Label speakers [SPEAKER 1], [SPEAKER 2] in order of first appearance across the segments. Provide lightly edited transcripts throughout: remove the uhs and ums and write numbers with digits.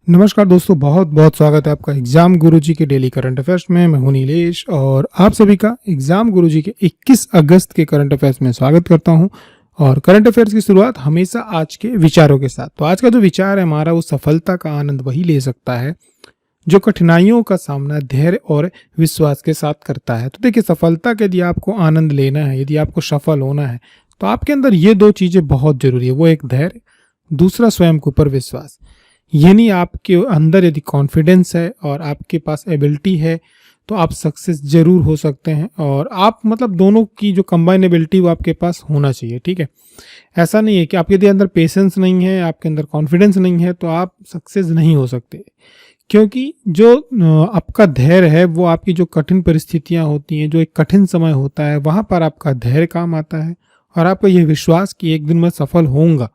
[SPEAKER 1] नमस्कार दोस्तों, बहुत बहुत स्वागत है आपका एग्जाम गुरुजी के डेली करंट अफेयर्स में। मैं हूं नीलेश और आप सभी का एग्जाम गुरुजी के 21 अगस्त के करंट अफेयर्स में स्वागत करता हूं। और करंट अफेयर्स की शुरुआत हमेशा आज के विचारों के साथ। तो आज का जो विचार है हमारा, वो सफलता का आनंद वही ले सकता है जो कठिनाइयों का सामना धैर्य और विश्वास के साथ करता है। तो देखिए, सफलता का यदि आपको आनंद लेना है, यदि आपको सफल होना है, तो आपके अंदर ये दो चीजें बहुत जरूरी है। वो एक धैर्य, दूसरा स्वयं के ऊपर विश्वास। यानी आपके अंदर यदि कॉन्फिडेंस है और आपके पास एबिलिटी है तो आप सक्सेस जरूर हो सकते हैं। और आप मतलब दोनों की जो कंबाइन एबिलिटी वो आपके पास होना चाहिए। ठीक है, ऐसा नहीं है कि आपके यदि अंदर पेशेंस नहीं है, आपके अंदर कॉन्फिडेंस नहीं है तो आप सक्सेस नहीं हो सकते। क्योंकि जो आपका धैर्य है वो आपकी जो कठिन परिस्थितियां होती हैं, जो एक कठिन समय होता है, वहां पर आपका धैर्य काम आता है। और आपका यह विश्वास कि एक दिन मैं सफल होऊंगा,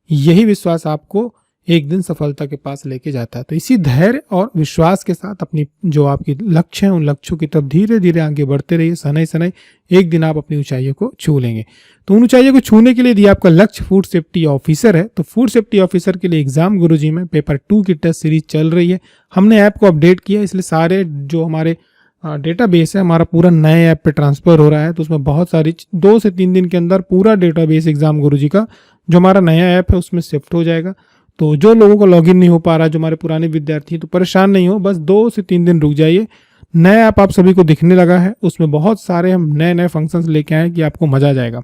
[SPEAKER 1] यही विश्वास आपको एक दिन सफलता के पास लेके जाता है। तो इसी धैर्य और विश्वास के साथ अपनी जो आपकी लक्ष्य हैं, उन लक्ष्यों की तरफ धीरे धीरे आगे बढ़ते रहिए। सनई सनई एक दिन आप अपनी ऊंचाइयों को छू लेंगे। तो उन ऊंचाइयों को छूने के लिए यदि आपका लक्ष्य फूड सेफ्टी ऑफिसर है, तो फूड सेफ्टी ऑफिसर के लिए एग्जाम गुरुजी में पेपर 2 की टेस्ट सीरीज चल रही है। हमने ऐप को अपडेट किया, इसलिए सारे जो हमारे डेटाबेस है हमारा पूरा नए ऐप पे ट्रांसफर हो रहा है। तो उसमें बहुत सारी 2 से 3 दिन के अंदर पूरा डेटाबेस एग्जाम गुरुजी का जो हमारा नया ऐप है उसमें शिफ्ट हो जाएगा। तो जो लोगों को लॉगिन नहीं हो पा रहा, जो हमारे पुराने विद्यार्थी, तो परेशान नहीं हो, बस 2 से 3 दिन रुक जाइए। नया ऐप आप सभी को दिखने लगा है, उसमें बहुत सारे हम नए नए फंक्शंस लेके आए कि आपको मजा आ जाएगा।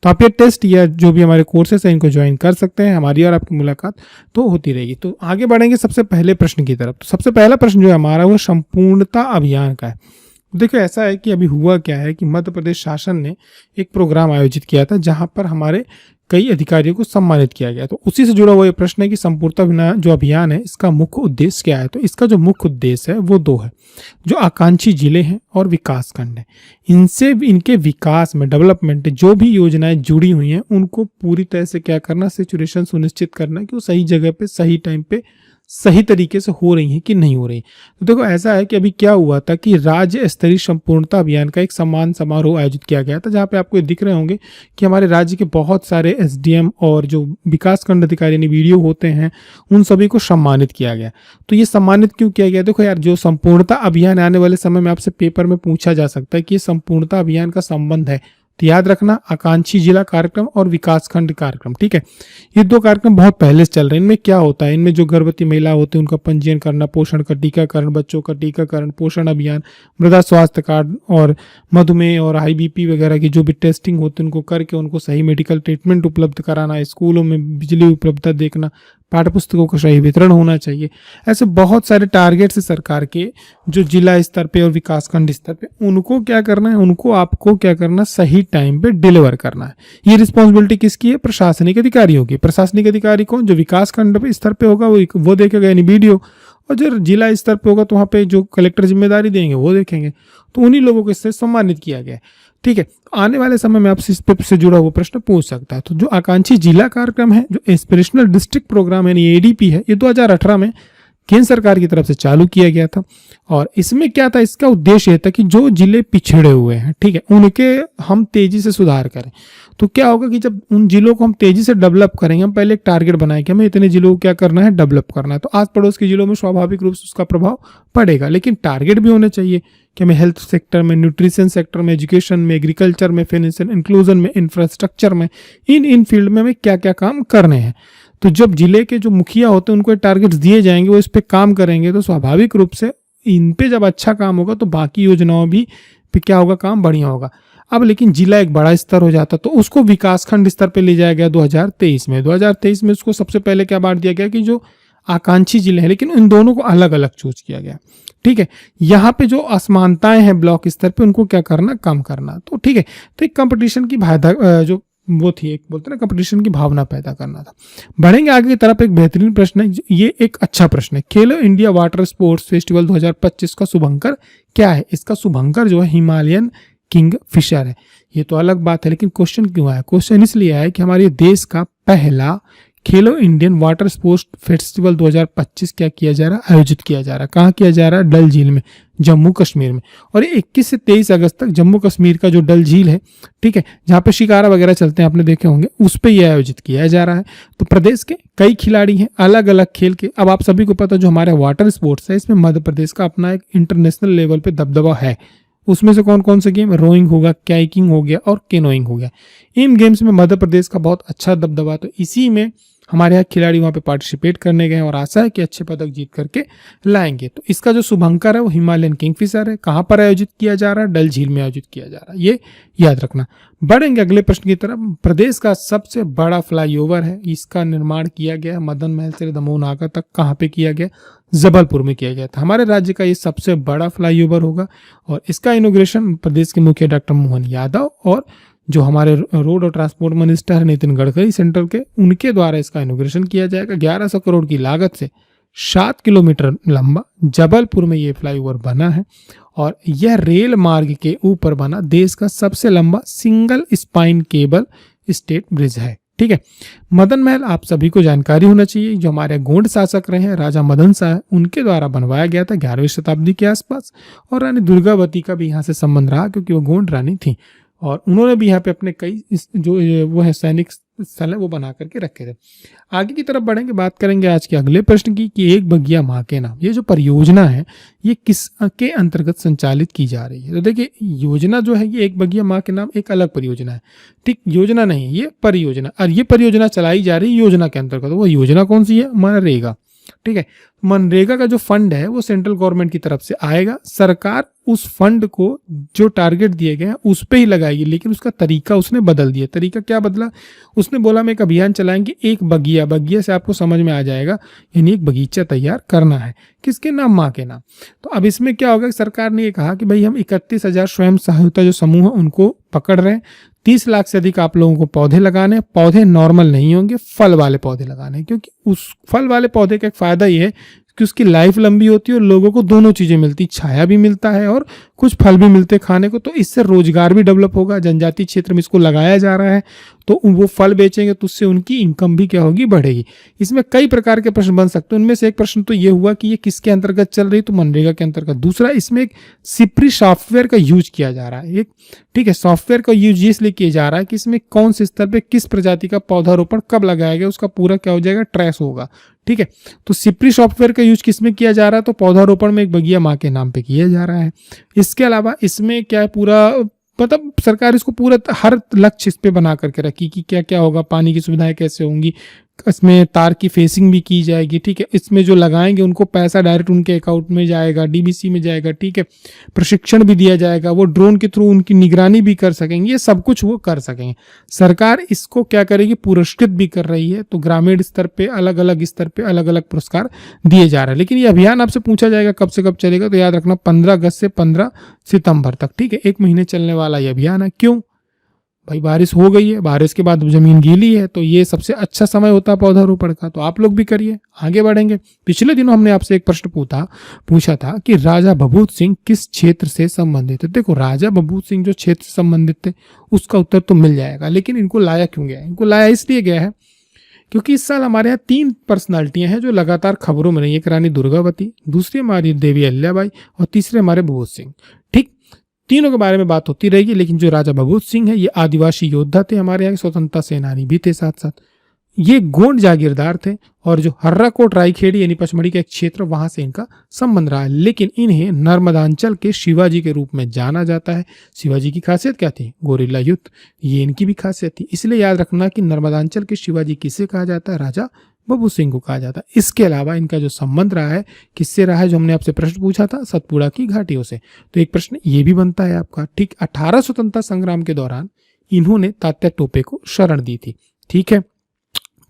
[SPEAKER 1] तो आप ये टेस्ट या जो भी हमारे कोर्सेस हैं इनको ज्वाइन कर सकते हैं। हमारी और आपकी मुलाकात तो होती रहेगी। तो आगे बढ़ेंगे सबसे पहले प्रश्न की तरफ। तो सबसे पहला प्रश्न जो है हमारा, वो संपूर्णता अभियान का है। देखो, ऐसा है कि अभी हुआ क्या है कि मध्य प्रदेश शासन ने एक प्रोग्राम आयोजित किया था जहां पर हमारे कई अधिकारियों को सम्मानित किया गया। तो उसी से जुड़ा हुआ ये प्रश्न है कि संपूर्णता जो अभियान है इसका मुख्य उद्देश्य क्या है। तो इसका जो मुख्य उद्देश्य है वो 2 है। जो आकांक्षी जिले हैं और विकास खंड है, इनसे इनके विकास में, डेवलपमेंट जो भी योजनाएं जुड़ी हुई हैं उनको पूरी तरह से क्या करना, सिचुएशन सुनिश्चित करना कि वो सही जगह पे, सही टाइम पे, सही तरीके से हो रही हैं कि नहीं हो रही। तो देखो, ऐसा है कि अभी क्या हुआ था कि राज्य स्तरीय संपूर्णता अभियान का एक सम्मान समारोह आयोजित किया गया था, जहां पे आपको दिख रहे होंगे कि हमारे राज्य के बहुत सारे एसडीएम और जो विकास खंड अधिकारी यानी वीडियो होते हैं उन सभी को सम्मानित किया गया। तो ये सम्मानित क्यों किया गया? देखो यार, जो संपूर्णता अभियान आने वाले समय में आपसे पेपर में पूछा जा सकता है कि ये संपूर्णता अभियान का संबंध है, तो याद रखना, आकांक्षी जिला कार्यक्रम और विकासखंड कार्यक्रम। ठीक है, ये 2 कार्यक्रम बहुत पहले से चल रहे हैं। इनमें क्या होता है, इनमें जो गर्भवती महिला होती है उनका पंजीयन करना, पोषण का टीकाकरण, बच्चों का टीकाकरण, पोषण अभियान, मृदा स्वास्थ्य कार्ड और मधुमेह और हाई बीपी वगैरह की जो भी टेस्टिंग होती है उनको करके उनको सही मेडिकल ट्रीटमेंट उपलब्ध कराना, स्कूलों में बिजली उपलब्धता देखना, पाठ्य पुस्तकों का सही वितरण होना चाहिए। ऐसे बहुत सारे टारगेट्स है सरकार के, जो जिला स्तर पे और विकासखंड स्तर पे उनको क्या करना है, उनको आपको क्या करना, सही टाइम पे डिलीवर करना है। ये रिस्पॉन्सिबिलिटी किसकी है? प्रशासनिक अधिकारियों की। प्रशासनिक अधिकारी कौन? जो विकासखंड स्तर पे होगा वो देखेगा यानी वीडियो, और जो जिला स्तर पे होगा तो वहाँ पे जो कलेक्टर जिम्मेदारी देंगे वो देखेंगे। तो उन्हीं लोगों को इससे सम्मानित किया गया है। ठीक है, आने वाले समय में आपसे इस पे से जुड़ा हुआ प्रश्न पूछ सकता है। तो जो आकांक्षी जिला कार्यक्रम है, जो एस्पिरेशनल डिस्ट्रिक्ट प्रोग्राम है यानी एडीपी है, ये 2018 में केंद्र सरकार की तरफ से चालू किया गया था। और इसमें क्या था, इसका उद्देश्य था कि जो जिले पिछड़े हुए हैं, ठीक है, उनके हम तेजी से सुधार करें। तो क्या होगा कि जब उन जिलों को हम तेजी से डेवलप करेंगे, हम पहले एक टारगेट बनाए कि हमें इतने जिलों को क्या करना है, डेवलप करना है, तो आस पड़ोस के जिलों में स्वाभाविक रूप से उसका प्रभाव पड़ेगा। लेकिन टारगेट भी होने चाहिए कि हमें हेल्थ सेक्टर में, न्यूट्रिशन सेक्टर में, एजुकेशन में, एग्रीकल्चर में, फाइनेंशियल इंक्लूजन में, इंफ्रास्ट्रक्चर में, इन फील्ड में हमें क्या क्या काम करने हैं। तो जब जिले के जो मुखिया होते हैं उनको टारगेट्स दिए जाएंगे, वो इस पे काम करेंगे, तो स्वाभाविक रूप से इन पे जब अच्छा काम होगा तो बाकी योजनाओं भी पे क्या होगा, काम बढ़िया होगा। अब लेकिन जिला एक बड़ा स्तर हो जाता तो उसको विकासखंड स्तर पे ले जाया गया 2023 में। 2023 में उसको सबसे पहले क्या बांट दिया गया कि जो आकांक्षी जिले हैं, लेकिन इन दोनों को अलग अलग चूज किया गया। ठीक है, यहाँ पे जो असमानताएं हैं ब्लॉक स्तर पे उनको क्या करना, कम करना। तो ठीक है, तो एक कंपटीशन की जो वो थी, एक बोलते ना कंपटीशन की भावना पैदा करना था। बढ़ेंगे आगे की तरफ। एक बेहतरीन प्रश्न है, ये एक अच्छा प्रश्न है। खेलो इंडिया वाटर स्पोर्ट्स फेस्टिवल 2025 का शुभंकर क्या है? इसका शुभंकर जो है हिमालयन किंग फिशर है। ये तो अलग बात है, लेकिन क्वेश्चन क्यों आया? क्वेश्चन इसलिए आया कि हमारे देश का पहला खेलो इंडियन वाटर स्पोर्ट्स फेस्टिवल 2025 क्या किया जा रहा है, आयोजित किया जा रहा है। कहाँ किया जा रहा है? डल झील में, जम्मू कश्मीर में। और ये 21 से 23 अगस्त तक जम्मू कश्मीर का जो डल झील है, ठीक है, जहाँ पे शिकारा वगैरह चलते हैं, आपने देखे होंगे, उस पे ये आयोजित किया जा रहा है। तो प्रदेश के कई खिलाड़ी हैं अलग अलग खेल के। अब आप सभी को पता, जो हमारे वाटर स्पोर्ट्स है, इसमें मध्य प्रदेश का अपना एक इंटरनेशनल लेवल पे दबदबा है। उसमें से कौन कौन से गेम? रोइंग होगा, कायाकिंग हो गया और केनोइंग हो गया। इन गेम्स में मध्य प्रदेश का बहुत अच्छा दबदबा। तो इसी में हमारे यहाँ खिलाड़ी वहाँ पे पार्टिसिपेट करने गए हैं और आशा है कि अच्छे पदक जीत करके लाएंगे। तो इसका जो शुभंकर है वो हिमालयन किंगफिशर है। कहाँ पर आयोजित किया जा रहा है? डल झील में आयोजित किया जा रहा है, ये याद रखना। बढ़ेंगे अगले प्रश्न की तरफ। प्रदेश का सबसे बड़ा फ्लाईओवर है, इसका निर्माण किया गया है मदन महल से दमोह नाका तक। कहाँ पे किया गया? जबलपुर में किया गया था। हमारे राज्य का ये सबसे बड़ा फ्लाईओवर होगा और इसका इनॉग्रेशन प्रदेश के मुखिया डॉक्टर मोहन यादव और जो हमारे रोड और ट्रांसपोर्ट मिनिस्टर है नितिन गडकरी सेंट्रल के, उनके द्वारा इसका इनॉग्रेशन किया जाएगा। 1100 करोड़ की लागत से 7 किलोमीटर लंबा जबलपुर में ये फ्लाईओवर बना है और यह रेल मार्ग के ऊपर बना देश का सबसे लंबा single spine cable stayed bridge है। ठीक है। मदन महल आप सभी को जानकारी होना चाहिए, जो हमारे गोंड शासक रहे हैं राजा मदन शाह, उनके द्वारा बनवाया गया था 11वीं शताब्दी के आसपास। और रानी दुर्गावती का भी यहाँ से संबंध रहा क्योंकि वो गोंड रानी थी और उन्होंने भी यहाँ पे अपने कई जो वो है सैनिक स्थल है वो बना करके रखे थे। आगे की तरफ बढ़ेंगे, बात करेंगे आज के अगले प्रश्न की कि एक बगिया माँ के नाम, ये जो परियोजना है ये किस के अंतर्गत संचालित की जा रही है। तो देखिए योजना जो है ये एक बगिया माँ के नाम एक अलग परियोजना है, ठीक, योजना नहीं ये परियोजना। और ये परियोजना चलाई जा रही है योजना के अंतर्गत। वो योजना कौन सी है? मनरेगा। ठीक है, मनरेगा का जो फंड है वो सेंट्रल गवर्नमेंट की तरफ से आएगा। सरकार उस फंड को जो टारगेट दिए गए हैं उस पे ही लगाएगी, लेकिन उसका तरीका उसने बदल दिया। तरीका क्या बदला? उसने बोला हम एक अभियान चलाएंगे, एक बगिया, बगिया से आपको समझ में आ जाएगा, यानी एक बगीचा तैयार करना है। किसके नाम? माँ के नाम। तो अब इसमें क्या होगा, सरकार ने ये कहा कि भाई हम 31,000 स्वयं सहायता जो समूह है उनको पकड़ रहे हैं। 30 लाख से अधिक आप लोगों को पौधे लगाने। पौधे नॉर्मल नहीं होंगे, फल वाले पौधे लगाने, क्योंकि उस फल वाले पौधे का एक फायदा ये है कि उसकी लाइफ लंबी होती है और लोगों को दोनों चीजें मिलती, छाया भी मिलता है और कुछ फल भी मिलते खाने को। तो इससे रोजगार भी डेवलप होगा। जनजातीय क्षेत्र में इसको लगाया जा रहा है तो वो फल बेचेंगे तो उससे उनकी इनकम भी क्या होगी? बढ़ेगी। इसमें कई प्रकार के प्रश्न बन सकते हैं। उनमें से एक प्रश्न तो ये हुआ कि ये किसके अंतर्गत चल रही? तो मनरेगा के अंतर्गत। दूसरा, इसमें एक सिप्री सॉफ्टवेयर का यूज किया जा रहा है। एक, ठीक है, सॉफ्टवेयर का यूज इसलिए किया जा रहा है कि इसमें कौन से स्तर पे किस प्रजाति का पौधारोपण कब लगाया गया उसका पूरा क्या हो जाएगा? ट्रेस होगा। ठीक है, तो सिप्री सॉफ्टवेयर का यूज किसमें किया जा रहा है? तो पौधारोपण में एक बगिया माँ के नाम पे किया जा रहा है। इसके अलावा इसमें क्या है, पूरा मतलब सरकार इसको पूरा हर लक्ष्य इस पे बना करके रखी कि क्या क्या होगा, पानी की सुविधाएं कैसे होंगी, इसमें तार की फेसिंग भी की जाएगी। ठीक है, इसमें जो लगाएंगे उनको पैसा डायरेक्ट उनके अकाउंट में जाएगा, डीबीसी में जाएगा। ठीक है, प्रशिक्षण भी दिया जाएगा, वो ड्रोन के थ्रू उनकी निगरानी भी कर सकेंगे, ये सब कुछ वो कर सकेंगे। सरकार इसको क्या करेगी? पुरस्कृत भी कर रही है। तो ग्रामीण स्तर पे अलग अलग स्तर पे अलग अलग पुरस्कार दिए जा रहे हैं। लेकिन ये अभियान आपसे पूछा जाएगा कब से कब चलेगा, तो याद रखना 15 अगस्त से 15 सितंबर तक। ठीक है, 1 महीने चलने वाला ये अभियान है। क्यों भाई? बारिश हो गई है, बारिश के बाद जमीन गीली है, तो ये सबसे अच्छा समय होता है पौधारोपण का। तो आप लोग भी करिए। आगे बढ़ेंगे। पिछले दिनों हमने आपसे एक प्रश्न पूछा था कि राजा भभूत सिंह किस क्षेत्र से संबंधित है। देखो, राजा भभूत सिंह जो क्षेत्र से संबंधित थे उसका उत्तर तो मिल जाएगा, लेकिन इनको लाया क्यों गया? इनको लाया इसलिए गया है क्योंकि इस साल हमारे यहाँ 3 पर्सनालिटियां हैं जो लगातार खबरों में रही। एक रानी दुर्गावती, दूसरी हमारी देवी अहिल्याबाई और तीसरे हमारे भभूत सिंह। ठीक, तीनों के बारे में बात होती रहेगी। लेकिन जो राजा भभूत सिंह है ये आदिवासी योद्धा थे, हमारे यहाँ स्वतंत्रता सेनानी भी थे। साथ साथ ये गोंड जागीरदार थे और जो हर्राकोट रायखेड़ी यानी पचमढ़ी का एक क्षेत्र, वहां से इनका संबंध रहा है। लेकिन इन्हें नर्मदांचल के शिवाजी के रूप में जाना जाता है। शिवाजी की खासियत क्या थी? गोरिल्ला युद्ध, ये इनकी भी खासियत थी। इसलिए याद रखना कि नर्मदांचल के शिवाजी किसे कहा जाता है? राजा भभूत सिंह को कहा जाता है। इसके अलावा इनका जो संबंध रहा है किससे रहा है, जो हमने आपसे प्रश्न पूछा था, सतपुड़ा की घाटियों से। तो एक प्रश्न ये भी बनता है आपका। ठीक, 18 स्वतंत्रता संग्राम के दौरान इन्होंने तात्या टोपे को शरण दी थी। ठीक है,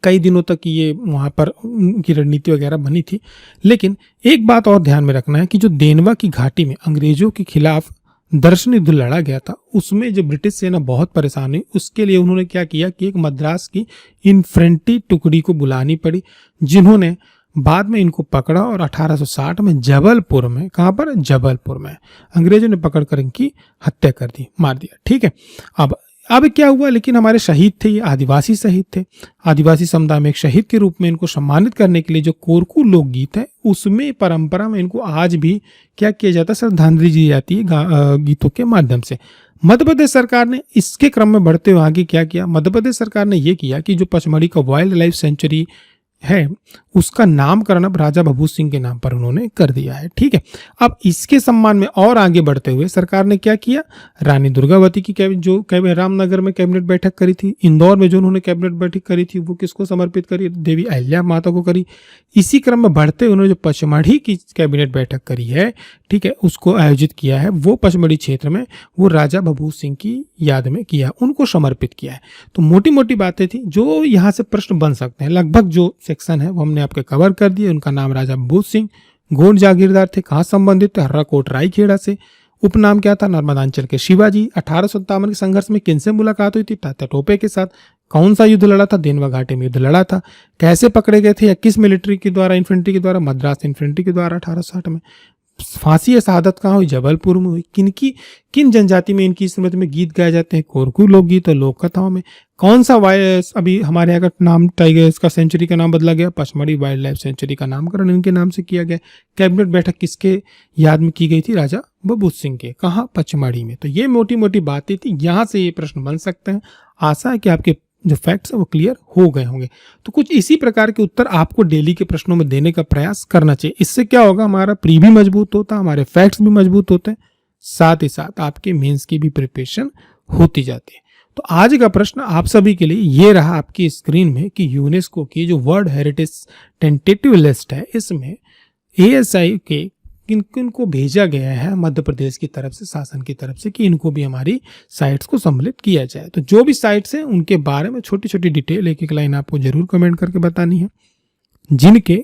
[SPEAKER 1] कई दिनों तक ये वहां पर उनकी रणनीति वगैरह बनी थी। लेकिन एक बात और ध्यान में रखना है कि जो देनवा की घाटी में अंग्रेजों के खिलाफ दर्शन युद्ध लड़ा गया था, उसमें जो ब्रिटिश सेना बहुत परेशान हुई, उसके लिए उन्होंने क्या किया कि एक मद्रास की इन्फेंट्री टुकड़ी को बुलानी पड़ी, जिन्होंने बाद में इनको पकड़ा और 1860 में जबलपुर में, कहां पर? जबलपुर में अंग्रेजों ने पकड़कर इनकी हत्या कर दी, मार दिया। ठीक है, अब अब क्या हुआ, लेकिन हमारे शहीद थे, ये आदिवासी शहीद थे। आदिवासी समुदाय में एक शहीद के रूप में इनको सम्मानित करने के लिए जो कोरकू लोकगीत है उसमें परंपरा में इनको आज भी क्या किया जाता है, श्रद्धांजलि दी जाती है गीतों के माध्यम से। मध्य प्रदेश सरकार ने इसके क्रम में बढ़ते हुए आगे क्या किया, मध्य प्रदेश सरकार ने यह किया कि जो पचमढ़ी का वाइल्ड लाइफ सेंचुरी है उसका नामकरण अब राजा भभूत सिंह के नाम पर उन्होंने कर दिया है। ठीक है, अब इसके सम्मान में और आगे बढ़ते हुए सरकार ने क्या किया, रानी दुर्गावती की जो रामनगर में कैबिनेट बैठक करी थी, इंदौर में जो उन्होंने कैबिनेट बैठक करी थी वो किसको समर्पित करी, देवी अहिल्या माता को करी। इसी क्रम में बढ़ते उन्होंने जो पचमढ़ी की कैबिनेट बैठक करी है, ठीक है, उसको आयोजित किया है, वो पचमढ़ी क्षेत्र में वो राजा भभूत सिंह की याद में किया, उनको समर्पित किया है। तो मोटी मोटी बातें थी जो यहाँ से प्रश्न बन सकते हैं। लगभग जो सेक्शन है वो हमने आपके कवर कर दिए। उनका नाम राजा भभूत सिंह, गोंड जागीरदार थे, कहाँ संबंधित थे, हर्राकोट रायखेड़ा से। उपनाम क्या था, नर्मदांचल के शिवाजी। 1857 के संघर्ष में किनसे मुलाकात हुई थी, तात्या टोपे के साथ। कौन सा युद्ध लड़ा था, देनवा घाटी में युद्ध लड़ा था। कैसे पकड़े गए थे, या किस मिलिट्री के द्वारा, इन्फेंट्री के द्वारा, मद्रास इन्फेंट्री के द्वारा 1860 में। फांसी या शहादत कहाँ हुई, जबलपुर में हुई। किन जनजाति में इनकी स्मृति में गीत गाए जाते हैं, कोरकू लोकगीत और लोक कथाओं में। कौन सा अभी हमारे यहाँ का नाम टाइगर इसका सेंचुरी का नाम बदला गया, पचमढ़ी वाइल्ड लाइफ सेंचुरी का नामकरण इनके नाम से किया गया। कैबिनेट बैठक किसके याद में की गई थी, राजा भभूत सिंह के, कहाँ, पचमढ़ी में। तो ये मोटी मोटी बातें थी, यहाँ से ये प्रश्न बन सकते हैं। आशा है कि आपके जो फैक्ट्स है वो क्लियर हो गए होंगे। तो कुछ इसी प्रकार के उत्तर आपको डेली के प्रश्नों में देने का प्रयास करना चाहिए। इससे क्या होगा, हमारा प्री भी मजबूत होता है, हमारे फैक्ट्स भी मजबूत होते हैं, साथ ही साथ आपके मेंस की भी प्रिपरेशन होती जाती है। तो आज का प्रश्न आप सभी के लिए ये रहा आपकी स्क्रीन में कि यूनेस्को की जो वर्ल्ड हेरिटेज टेंटेटिव लिस्ट है इसमें ASI के किन किन को भेजा गया है मध्य प्रदेश की तरफ से, शासन की तरफ से, कि इनको भी हमारी साइट्स को सम्मिलित किया जाए। तो जो भी साइट्स हैं उनके बारे में छोटी छोटी डिटेल एक एक लाइन आपको जरूर कमेंट करके बतानी है। जिनके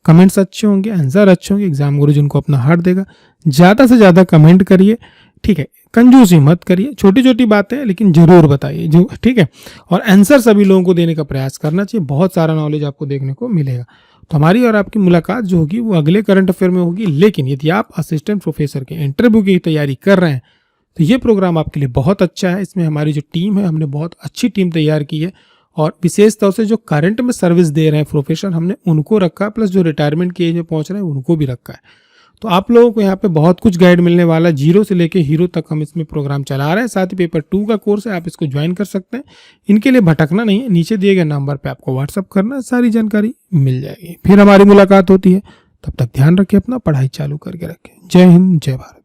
[SPEAKER 1] कमेंट्स अच्छे होंगे, आंसर अच्छे होंगे, एग्जाम गुरुजी उनको अपना हार्ट देगा। ज़्यादा से ज़्यादा कमेंट करिए, ठीक है, कंजूसी मत करिए, छोटी छोटी बातें लेकिन जरूर बताइए जो, ठीक है। और आंसर सभी लोगों को देने का प्रयास करना चाहिए, बहुत सारा नॉलेज आपको देखने को मिलेगा। तो हमारी और आपकी मुलाकात जो होगी वो अगले करंट अफेयर में होगी। लेकिन यदि आप असिस्टेंट प्रोफेसर के इंटरव्यू की तैयारी कर रहे हैं तो ये प्रोग्राम आपके लिए बहुत अच्छा है। इसमें हमारी जो टीम है, हमने बहुत अच्छी टीम तैयार की है, और विशेष तौर से जो करंट में सर्विस दे रहे हैं प्रोफेसर, हमने उनको रखा है, प्लस जो रिटायरमेंट की एज में पहुंच रहे हैं उनको भी रखा है। तो आप लोगों को यहाँ पे बहुत कुछ गाइड मिलने वाला है, 0 से लेके हीरो तक हम इसमें प्रोग्राम चला रहे हैं। साथ ही पेपर 2 का कोर्स है, आप इसको ज्वाइन कर सकते हैं। इनके लिए भटकना नहीं है, नीचे दिए गए नंबर पे आपको व्हाट्सअप करना है, सारी जानकारी मिल जाएगी। फिर हमारी मुलाकात होती है, तब तक ध्यान रखें अपना, पढ़ाई चालू करके रखें। जय हिंद, जय भारत।